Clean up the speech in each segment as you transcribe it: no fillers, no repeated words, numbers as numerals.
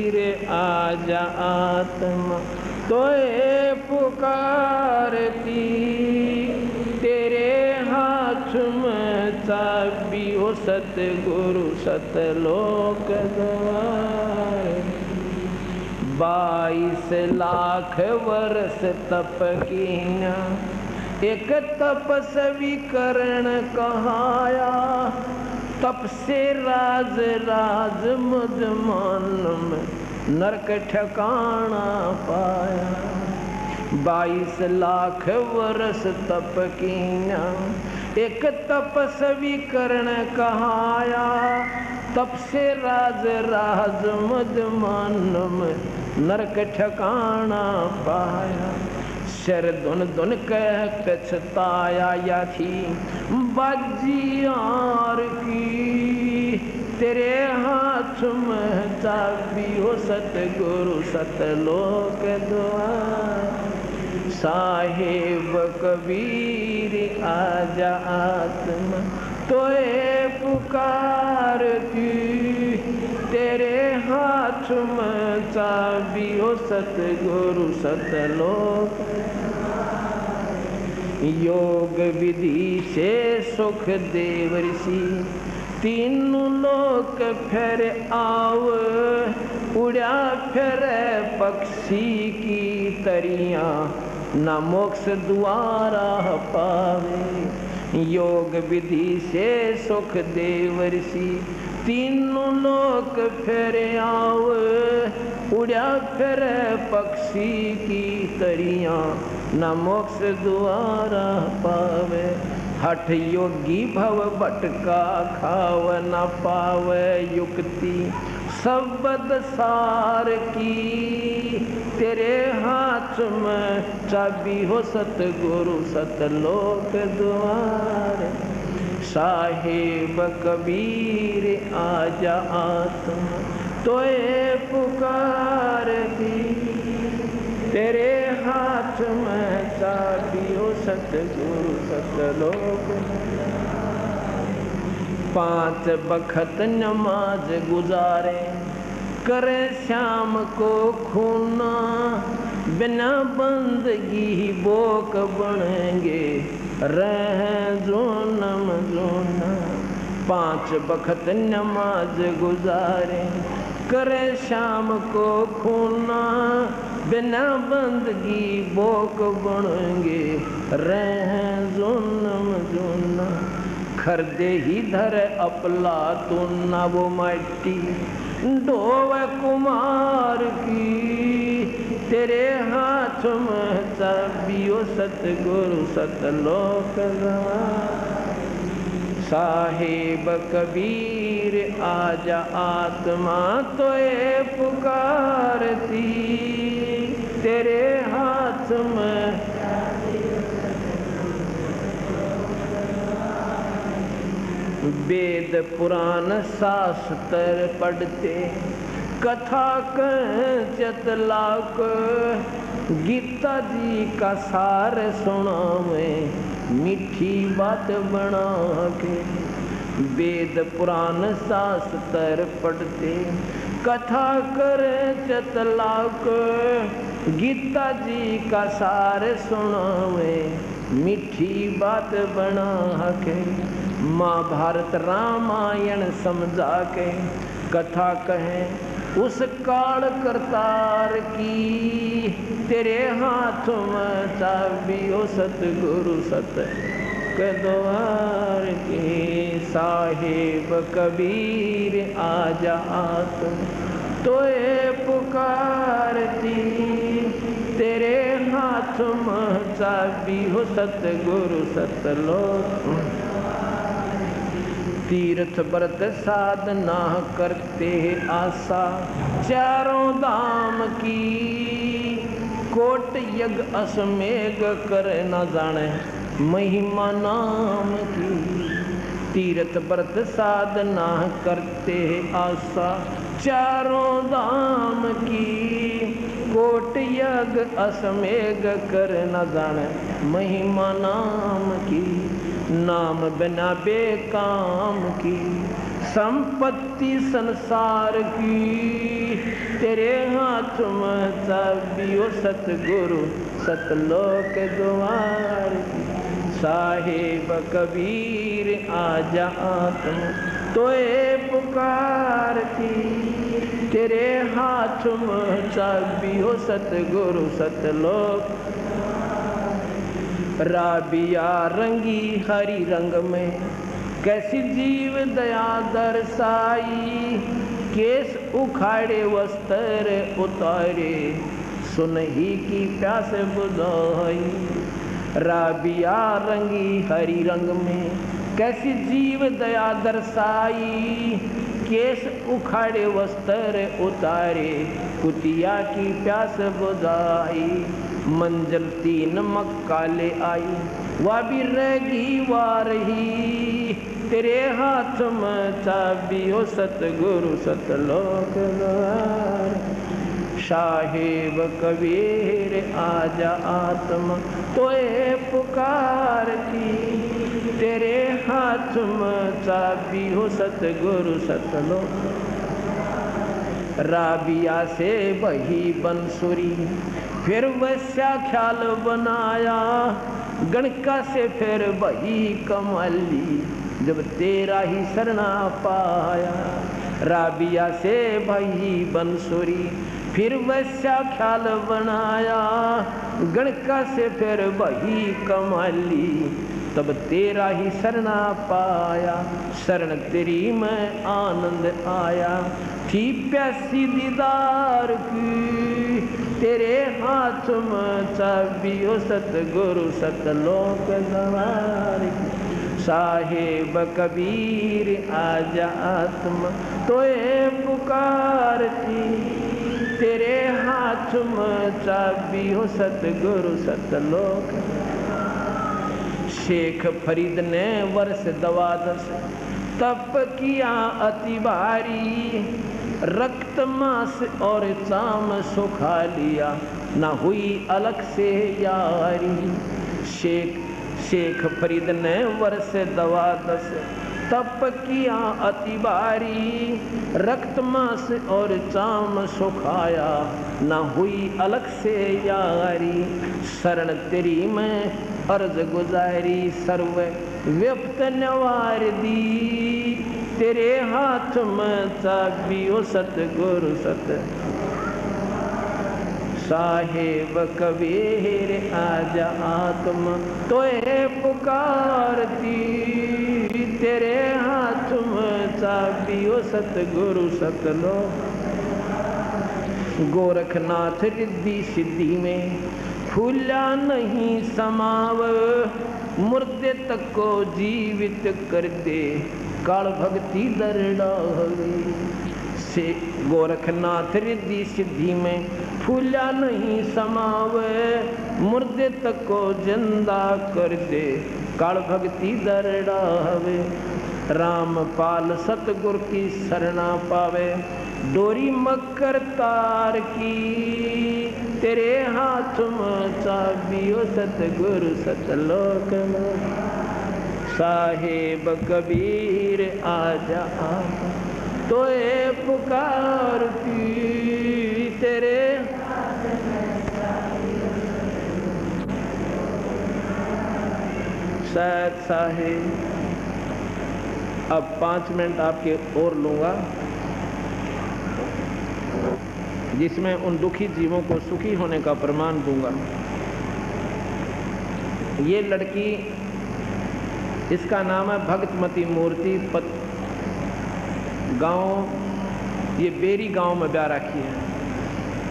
कबीर आजा आत्मा तोए पुकारती, तेरे हाथ में चाबी हो सतगुरु सतलोक द्वार। 22 लाख वर्ष तप कीना, एक तपस्वी करण कहाया, तप से राज राज मुझ मान में नरक ठिकाना पाया। 22 लाख वर्ष तप कीना, एक तपस्वी करण कहाया, तप से राज राज मुझ मान में नरक ठिकाना पाया। शर धुन धुन कह पछताया या थी बाजियार की, तेरे हाथ में चाबी हो सतगुरु सतलोक द्वार। साहेब कबीर आजा आत्मा तोए पुकारती, तेरे हाथ में चाबी हो सतगुरु सतलोक। योग विधि से सुख देव ऋषि, तीनों लोक फिर आव, उड़ा फिर पक्षी की तरिया, न मोक्ष द्वारा पावे। योग विधि से सुख देव ऋषि, तीनों लोक फिर आव, उड़ा फिर पक्षी की तरिया, न मोक्ष द्वारा पावे। हठ योगी भव भटका खाव, न पावे युक्ति शब्द सार की, तेरे हाथ में चाबी हो सतगुरु सतलोक द्वार। साहेब कबीर आजा आत्मा तोए पुकारती, तेरे हाथ में चाबी हो सतगुरु सतलोक। 5 बखत नमाज गुजारे, करे शाम को खूना, बिना बंदगी बोक बनेंगे रह जोनम जोना। 5 बखत नमाज गुजारे, करे शाम को खूना, बिना बंदगी बोक बनेंगे रह जोनम जोना। खरदे ही धर अपला तो न वो माटी, ढोव कुमार की, तेरे हाथ में चाबी हो सतगुरु सतलोक द्वार। साहेब कबीर आजा आत्मा तोए पुकारती, तेरे हाथ में वेद पुराण शास्त्र पढ़ते, कथा कह चतलाक, गीता जी का सार सुनावे, मीठी बात बना के। वेद पुराण शास्त्र पढ़ते, कथा करे चतलाक, गीता जी का सार सुनावे, मीठी बात बना के। महाभारत रामायण समझा के कथा कहें उस काल करतार की, तेरे हाथ में चाबी हो सतगुरु सत के द्वार की। साहेब कबीर आजा आत्मा तोए पुकारती, तेरे हाथ में चाबी हो सतगुरु सतलोक। तीर्थ व्रत साधना करते आशा चारों धाम की, कोट यज्ञ अश्वमेघ कर न जाने महिमा नाम की। तीर्थ व्रत साधना करते आशा चारों धाम की, कोट यज्ञ अश्वमेघ कर न जाने महिमा नाम की। नाम बिना बेकाम की संपत्ति संसार की, तेरे हाथ में चाबियो सतगुरु सतलोक द्वार की। साहिब कबीर आजा आत्म तोए पुकारती। तेरे हाथ में चाबियो सतगुरु सतलोक। राबिया रंगी हरी रंग में कैसी जीव दया दर्शाई। केस उखाड़े वस्त्र उतारे सुनही की प्यास बुझाई। राबिया रंगी हरी रंग में कैसी जीव दया दर्शाई। केस उखाड़े वस्त्र उतारे कुतिया की प्यास बुझाई। मंजिल 3 मक्का ले आई वह भी रहेगी वार ही। तेरे हाथ में चाबियो सतगुरु सतलोक द्वार। साहिब कबीर आजा आत्मा तोए पुकारती। तेरे हाथ में चाबियो सतगुरु सतलोक। राबिया से बही बंसुरी फिर वैसा ख्याल बनाया। गणका से फिर बही कमली जब तेरा ही शरणा पाया। राबिया से बही बंसुरी फिर वैसा ख्याल बनाया। गणका से फिर बही कमली तब तेरा ही शरणा पाया। शरण तेरी में आनंद आया थी प्यासी दीदार की। तेरे हाथ में चाबियो सतगुरु सतलोक द्वार की। साहिब कबीर आजा आत्मा तोए पुकारती। तेरे हाथ में चाबियो सतगुरु सतलोक। शेख फरीद ने वर्ष 12 तप किया अति भारी। रक्त मांस और चाम सुखा लिया ना हुई अलग से यारी। शेख फरीद ने वर्ष 12 तप किया अति भारी। रक्त मांस और चाम सुखाया ना हुई अलग से यारी। शरण तेरी में अर्ज गुजारी सर्व व्यक्त नवार दी। तेरे हाथ में चाबियो सतगुरु सत। साहिब कबीर आजा आत्मा तोए पुकारती। तेरे हाथ में चाबियो सतगुरु सतलोक। गोरखनाथ रिद्धि सिद्धि में फूला नहीं समाव। मुर्दे तक को जीवित कर दे काल भक्ति दरडावे। से गोरखनाथ रिद्धि सिद्धि में फूला नहीं समावे। मुर्दे तक को जिंदा कर दे काल भक्ति दरडावे। रामपाल सतगुर की शरणा पावे डोरी मकर तार की। तेरे हाथ में चाबियो सतगुरु सतलोक में। साहिब कबीर आजा तोए पुकारती। तेरे सैयद साहिब अब 5 मिनट आपके और लूँगा जिसमें उन दुखी जीवों को सुखी होने का प्रमाण दूंगा। ये लड़की इसका नाम है भगतमती मूर्ति गांव, ये बेरी गांव में ब्याह रखी है।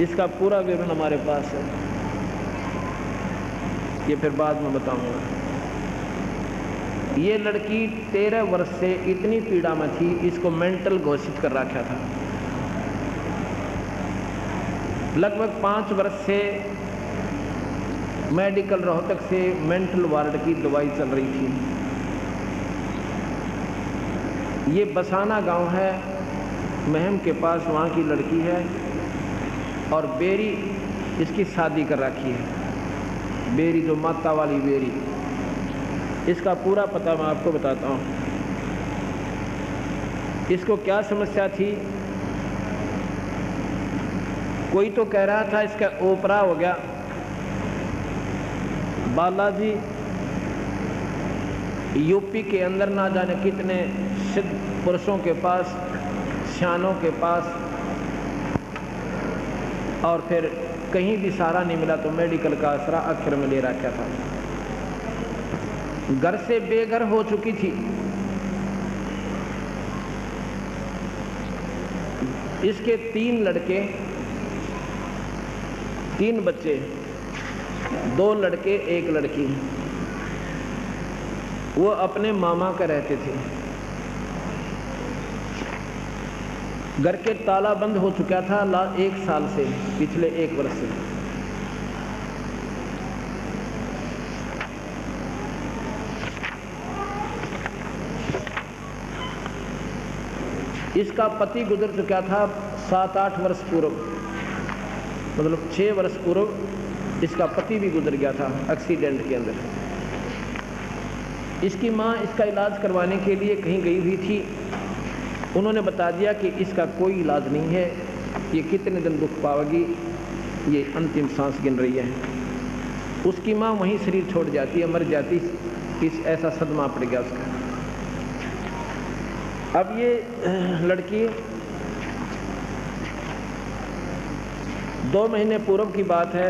इसका पूरा विवरण हमारे पास है, ये फिर बाद में बताऊंगा। ये लड़की 13 वर्ष से इतनी पीड़ा में थी, इसको मेंटल घोषित कर रखा था। लगभग 5 वर्ष से मेडिकल रोहतक से मेंटल वार्ड की दवाई चल रही थी। ये बसाना गांव है, महम के पास, वहाँ की लड़की है और बेरी इसकी शादी कर रखी है। बेरी जो माता वाली बेरी, इसका पूरा पता मैं आपको बताता हूँ। इसको क्या समस्या थी, कोई तो कह रहा था इसका ओपरा हो गया। बालाजी यूपी के अंदर ना जाने कितने सिद्ध पुरुषों के पास, सियानों के पास, और फिर कहीं भी सहारा नहीं मिला तो मेडिकल का आसरा आखिर में ले रखा था। घर से बेघर हो चुकी थी। इसके 3 लड़के, 3 बच्चे, 2 लड़के 1 लड़की। वो अपने मामा का रहते थे। घर के ताला बंद हो चुका था 1 साल से, पिछले 1 वर्ष से। इसका पति गुजर चुका था 7-8 वर्ष पूर्व, मतलब 6 वर्ष पूर्व इसका पति भी गुजर गया था एक्सीडेंट के अंदर। इसकी माँ इसका इलाज करवाने के लिए कहीं गई हुई थी। उन्होंने बता दिया कि इसका कोई इलाज नहीं है, ये कितने दिन दुख पाएगी, ये अंतिम सांस गिन रही है। उसकी माँ वहीं शरीर छोड़ जाती है, मर जाती। इस ऐसा सदमा पड़ गया उसका। अब ये लड़की 2 महीने पूर्व की बात है,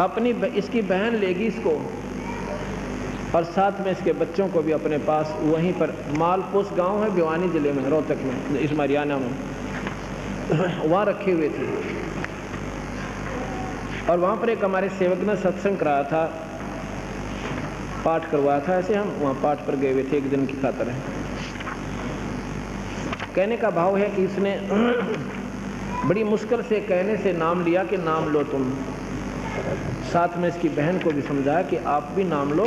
अपनी इसकी बहन लेगी इसको और साथ में इसके बच्चों को भी अपने पास, वहीं पर मालपुस गांव है भिवानी जिले में, रोहतक में, इस हरियाणा में, वहाँ रखे हुए थे। और वहाँ पर एक हमारे सेवक ने सत्संग कराया था, पाठ करवाया था। ऐसे हम वहाँ पाठ पर गए हुए थे 1 दिन की खातिर। कहने का भाव है कि इसने बड़ी मुश्किल से कहने से नाम लिया कि नाम लो तुम। साथ में इसकी बहन को भी समझाया कि आप भी नाम लो,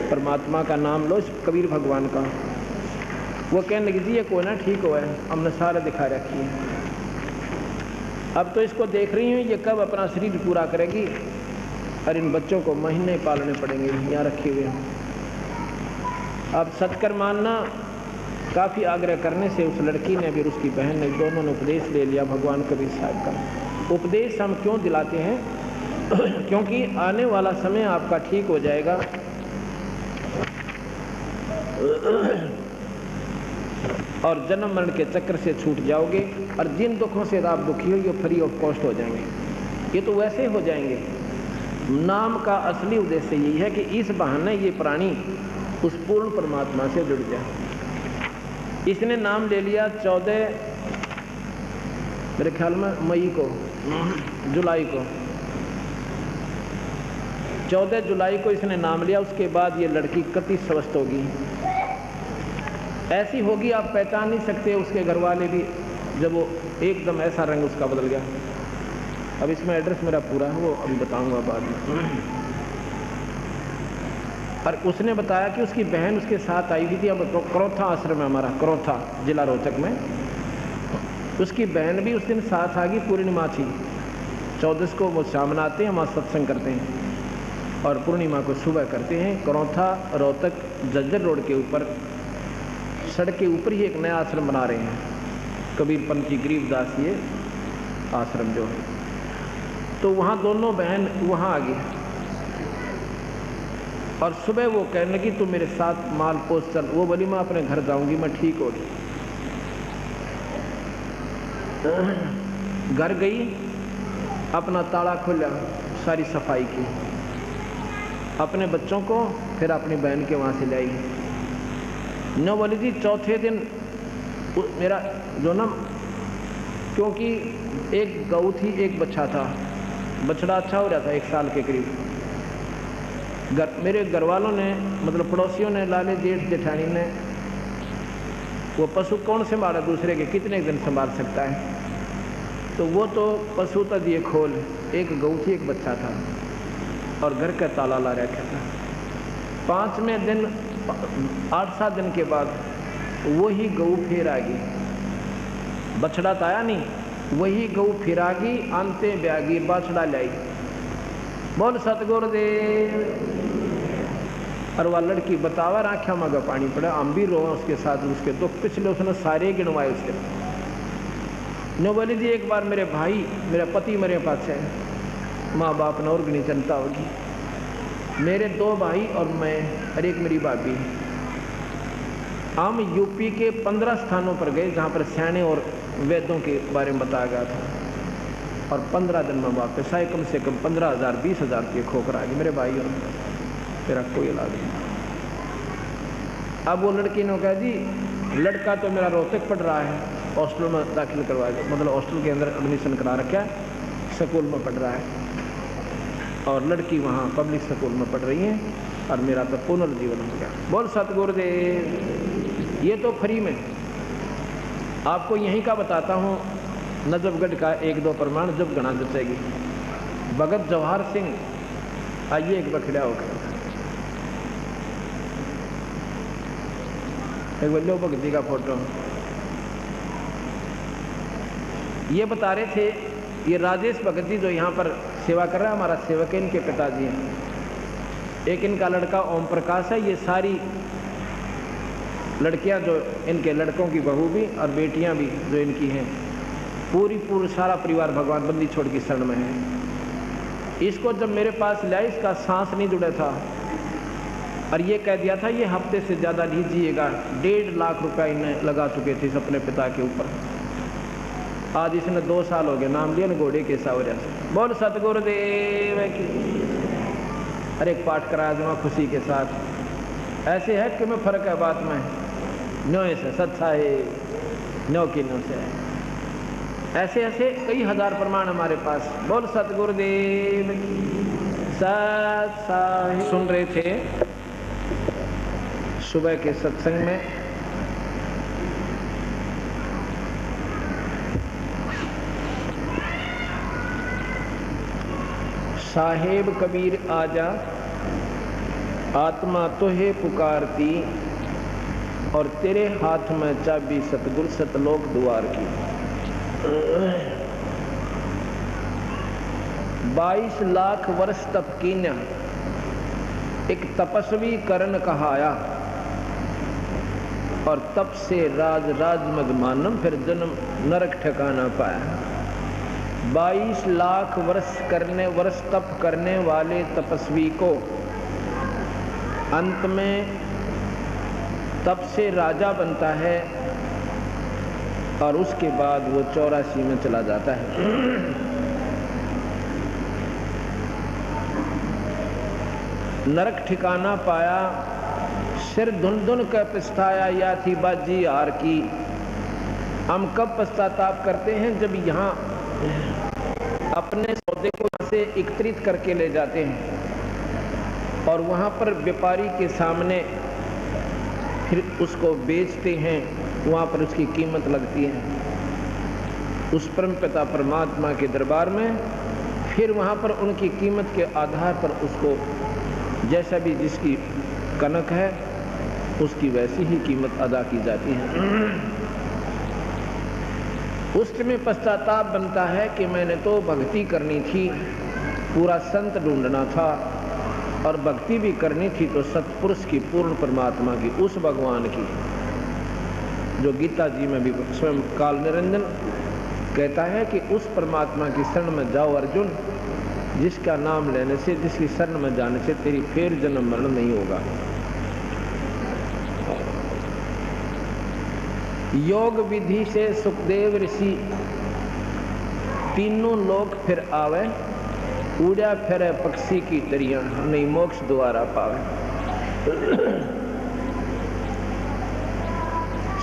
परमात्मा का नाम लो, कबीर भगवान का। वो कहने लगी थी ये कोई ना ठीक हुआ है, हमने सारा दिखा रखी है। अब तो इसको देख रही हूँ ये कब अपना शरीर पूरा करेगी, और इन बच्चों को महीने पालने पड़ेंगे, यहाँ रखे हुए हैं। अब सत्कर मानना, काफ़ी आग्रह करने से उस लड़की ने भी और उसकी बहन ने, दोनों ने उपदेश ले लिया भगवान कबीर साहब का। उपदेश हम क्यों दिलाते हैं? क्योंकि आने वाला समय आपका ठीक हो जाएगा। और जन्म मरण के चक्र से छूट जाओगे, और जिन दुखों से आप दुखी हो ये फ्री ऑफ कॉस्ट हो जाएंगे। ये तो वैसे हो जाएंगे। नाम का असली उद्देश्य यही है कि इस बहाने ये प्राणी उस पूर्ण परमात्मा से जुड़ जाए। इसने नाम ले लिया 14 मेरे ख्याल में मई को, जुलाई को, 14 जुलाई को इसने नाम लिया। उसके बाद ये लड़की कति स्वस्थ होगी, ऐसी होगी आप पहचान नहीं सकते। उसके घर वाले भी, जब वो एकदम ऐसा रंग उसका बदल गया। अब इसमें एड्रेस मेरा पूरा है, वो अभी बताऊंगा बाद में। और उसने बताया कि उसकी बहन उसके साथ आई हुई थी। अब करोथा आश्रम है हमारा, करोथा जिला रोहतक में। उसकी बहन भी उस दिन साथ आ गई। पूर्णिमा थी, 14 को वो शाम आते हैं, वहाँ सत्संग करते हैं, और पूर्णिमा को सुबह करते हैं। करोथा रोहतक जज्जर रोड के ऊपर, सड़क के ऊपर ही एक नया आश्रम बना रहे हैं, कबीर पंथी गरीबदास ये आश्रम जो है। तो वहाँ दोनों बहन वहाँ आ गई, और सुबह वो कहने लगी तू मेरे साथ मालपोस चल। वो बोली मैं अपने घर जाऊंगी, मैं ठीक हो गई। घर गई, अपना ताला खोला, सारी सफाई की, अपने बच्चों को फिर अपनी बहन के वहाँ से ले आई। न बोली थी चौथे दिन मेरा जो ना, क्योंकि एक गऊ थी, एक बच्चा था, बछड़ा अच्छा हो रहा था 1 साल के करीब। मेरे घर वालों ने, मतलब पड़ोसियों ने, लाले जेठ जेठानी ने, वो पशु कौन संभाला दूसरे के, कितने दिन संभाल सकता है। तो वो तो पशु था दिए खोल, एक गऊ थी, एक बच्चा था, और घर का ताला ला रखा था। 5वें दिन 8-7 दिन के बाद वही गऊ फिर आ गई। बछड़ा तो आया नहीं, वही गऊ फिर आ गई, अंते ब्यागी बछड़ा लाई। बोल सतगुरुदेव। और वह लड़की बतावा आँखों में पानी पड़ा, हम भी रो उसके साथ, उसके दुख पिछले उसने सारे गिनवाए उसके। नो बोली जी एक बार मेरे भाई मेरा पति मेरे पास है, माँ बाप ने और नहीं चिंता होगी, मेरे 2 भाई और मैं और एक मेरी भाभी। हम यूपी के 15 स्थानों पर गए जहाँ पर सैने और वेदों के बारे में बताया गया था, और 15 दिन में वापस आए। कम से कम 15,000 20,000 रुपये खोकर आ गए मेरे भाई, और तेरा कोई इलाज नहीं। अब वो लड़की ने कहा जी लड़का तो मेरा रोहतक पढ़ रहा है, हॉस्टल में दाखिल करवा दिया, मतलब हॉस्टल के अंदर एडमिशन करा रखा है, स्कूल में पढ़ रहा है, और लड़की वहाँ पब्लिक स्कूल में पढ़ रही है, और मेरा तो पुनर्जीवन हो गया। बोल सतगुरुदेव। ये तो फ्री में। आपको यहीं का बताता हूँ नजफगढ़ का 1-2 प्रमाण जब गणा जचेगी। भगत जवाहर सिंह, आइए एक बखड़ा होकर एक बल्लो भगत जी का फोटो। ये बता रहे थे, ये राजेश भगत जी जो यहाँ पर सेवा कर रहा है, हमारा सेवक है, इनके पिताजी हैं। एक इनका लड़का ओम प्रकाश है। ये सारी लड़कियां जो इनके लड़कों की बहू भी और बेटियां भी जो इनकी हैं, पूरी सारा परिवार भगवान बंदी छोड़ की शरण में है। इसको जब मेरे पास लाया, इसका सांस नहीं जुड़ा था, और ये कह दिया था ये हफ्ते से ज़्यादा नहीं जिएगा। 1.5 लाख रुपया इन्हें लगा चुके थे अपने पिता के ऊपर। आज इसने 2 साल हो गए, नाम लिया न घोड़े के सावरिया से। बोल सतगुरुदेव की। अरे एक पाठ करा दूंगा खुशी के साथ। ऐसे है कि मैं फर्क है बात में, नो से सच्चा है, नो की नो से। ऐसे ऐसे कई हजार प्रमाण हमारे पास। बोल सतगुरुदेव सत्साई। सुन रहे थे सुबह के सत्संग में साहेब कबीर आजा, आत्मा तुहे पुकारती, और तेरे हाथ में चाबी सतगुरु सतलोक द्वार की। 22 लाख वर्ष तप कीन्या, एक तपस्वी करण कहाया, और तप से राज मग मानम, फिर जन्म नरक ठिकाना पाया। 22 लाख वर्ष तप करने वाले तपस्वी को अंत में तप से राजा बनता है, और उसके बाद वो 84 में चला जाता है। नरक ठिकाना पाया, सिर धुन धुन कर पछताया, या थी बाजी हार की। हम कब पश्चाताप करते हैं? जब यहाँ अपने सौदे को से एकत्रित करके ले जाते हैं, और वहाँ पर व्यापारी के सामने फिर उसको बेचते हैं, वहाँ पर उसकी कीमत लगती है उस परम पिता परमात्मा के दरबार में। फिर वहाँ पर उनकी कीमत के आधार पर उसको जैसा भी जिसकी कनक है उसकी वैसी ही कीमत अदा की जाती है। उस में पश्चाताप बनता है कि मैंने तो भक्ति करनी थी, पूरा संत ढूंढना था, और भक्ति भी करनी थी तो सतपुरुष की, पूर्ण परमात्मा की, उस भगवान की जो गीता जी में भी स्वयं काल निरंजन कहता है कि उस परमात्मा की शरण में जाओ अर्जुन, जिसका नाम लेने से, जिसकी शरण में जाने से तेरी फिर जन्म मरण नहीं होगा। योग विधि से सुखदेव ऋषि तीनों लोक फिर आवे, उड़ा फिरे पक्षी की तरियां, नहीं मोक्ष द्वारा पावे।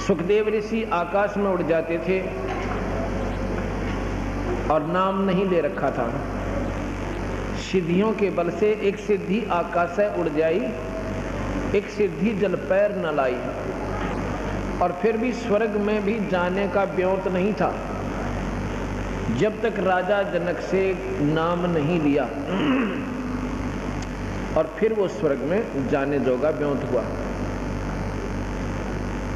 सुखदेव ऋषि आकाश में उड़ जाते थे और नाम नहीं ले रखा था। सिद्धियों के बल से एक सिद्धि आकाश से उड़ जाई, एक सिद्धि जल पैर न लाई, और फिर भी स्वर्ग में भी जाने का ब्योत नहीं था जब तक राजा जनक से नाम नहीं लिया, और फिर वो स्वर्ग में जाने जोगा ब्योत हुआ।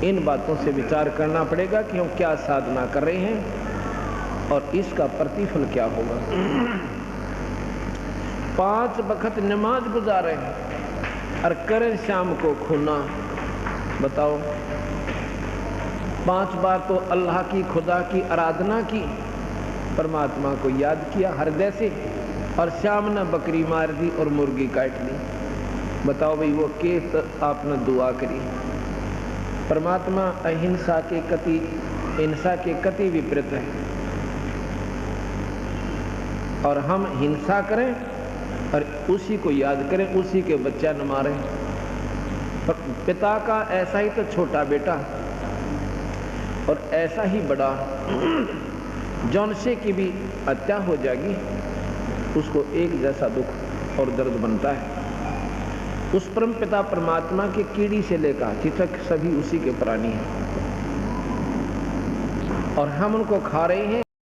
इन बातों से विचार करना पड़ेगा कि हम क्या साधना कर रहे हैं और इसका प्रतिफल क्या होगा। 5 वक्त नमाज गुजारे और करें शाम को खूना। बताओ 5 बार तो अल्लाह की, खुदा की आराधना की, परमात्मा को याद किया हृदय से, और शाम ने बकरी मार दी और मुर्गी काट ली। बताओ भाई वो के आपने दुआ करी। परमात्मा अहिंसा के कति, हिंसा के कति विपरीत है, और हम हिंसा करें और उसी को याद करें, उसी के बच्चा न मारें। पिता का ऐसा ही तो छोटा बेटा और ऐसा ही बड़ा जौन से की भी हत्या हो जाएगी, उसको एक जैसा दुख और दर्द बनता है। उस परम पिता परमात्मा के कीड़ी से लेकर चितक सभी उसी के प्राणी हैं, और हम उनको खा रहे हैं।